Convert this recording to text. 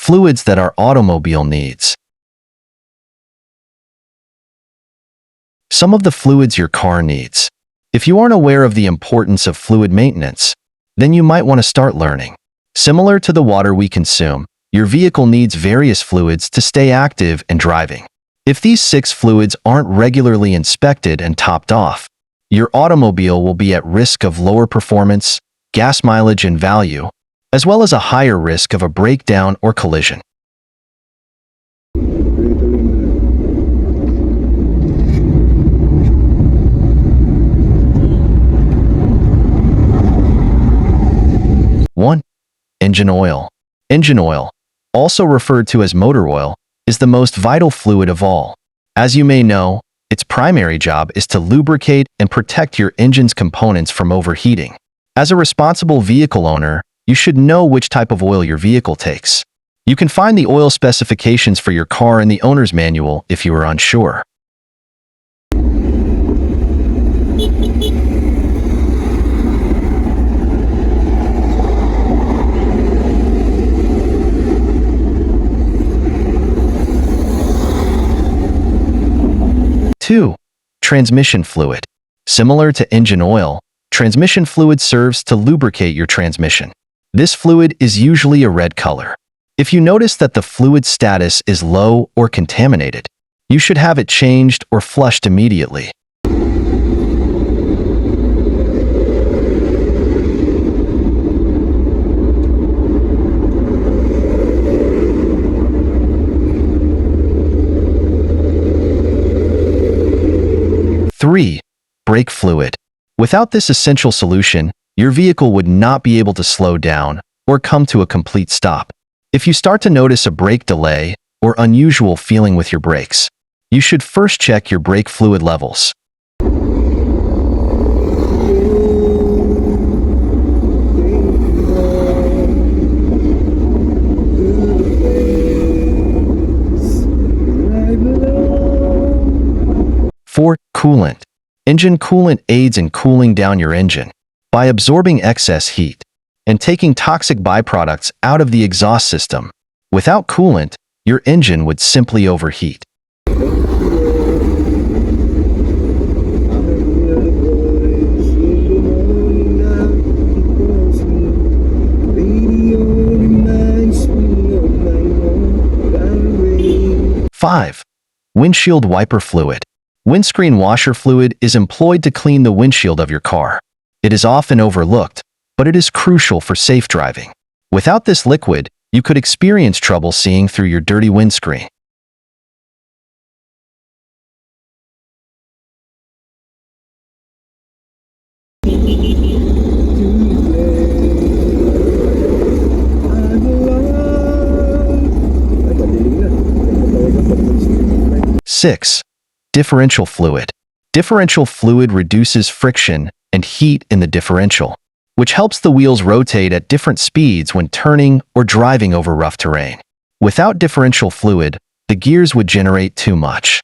Fluids that our automobile needs. Some of the fluids your car needs. If you aren't aware of the importance of fluid maintenance, then you might want to start learning. Similar to the water we consume, your vehicle needs various fluids to stay active and driving. If these 6 fluids aren't regularly inspected and topped off, your automobile will be at risk of lower performance, gas mileage and value, as well as a higher risk of a breakdown or collision. One, engine oil. Engine oil, also referred to as motor oil, is the most vital fluid of all. As you may know, its primary job is to lubricate and protect your engine's components from overheating. As a responsible vehicle owner, you should know which type of oil your vehicle takes. You can find the oil specifications for your car in the owner's manual if you are unsure. Two, transmission fluid. Similar to engine oil, transmission fluid serves to lubricate your transmission. This fluid is usually a red color. If you notice that the fluid status is low or contaminated, you should have it changed or flushed immediately. Three, brake fluid. Without this essential solution, your vehicle would not be able to slow down or come to a complete stop. If you start to notice a brake delay or unusual feeling with your brakes, you should first check your brake fluid levels. Four, coolant. Engine coolant aids in cooling down your engine by absorbing excess heat and taking toxic byproducts out of the exhaust system. Without coolant, your engine would simply overheat. Five, windshield wiper fluid. Windscreen washer fluid is employed to clean the windshield of your car. It is often overlooked, but it is crucial for safe driving. Without this liquid, you could experience trouble seeing through your dirty windscreen. Six, differential fluid. Differential fluid reduces friction and heat in the differential, which helps the wheels rotate at different speeds when turning or driving over rough terrain. Without differential fluid, the gears would generate too much.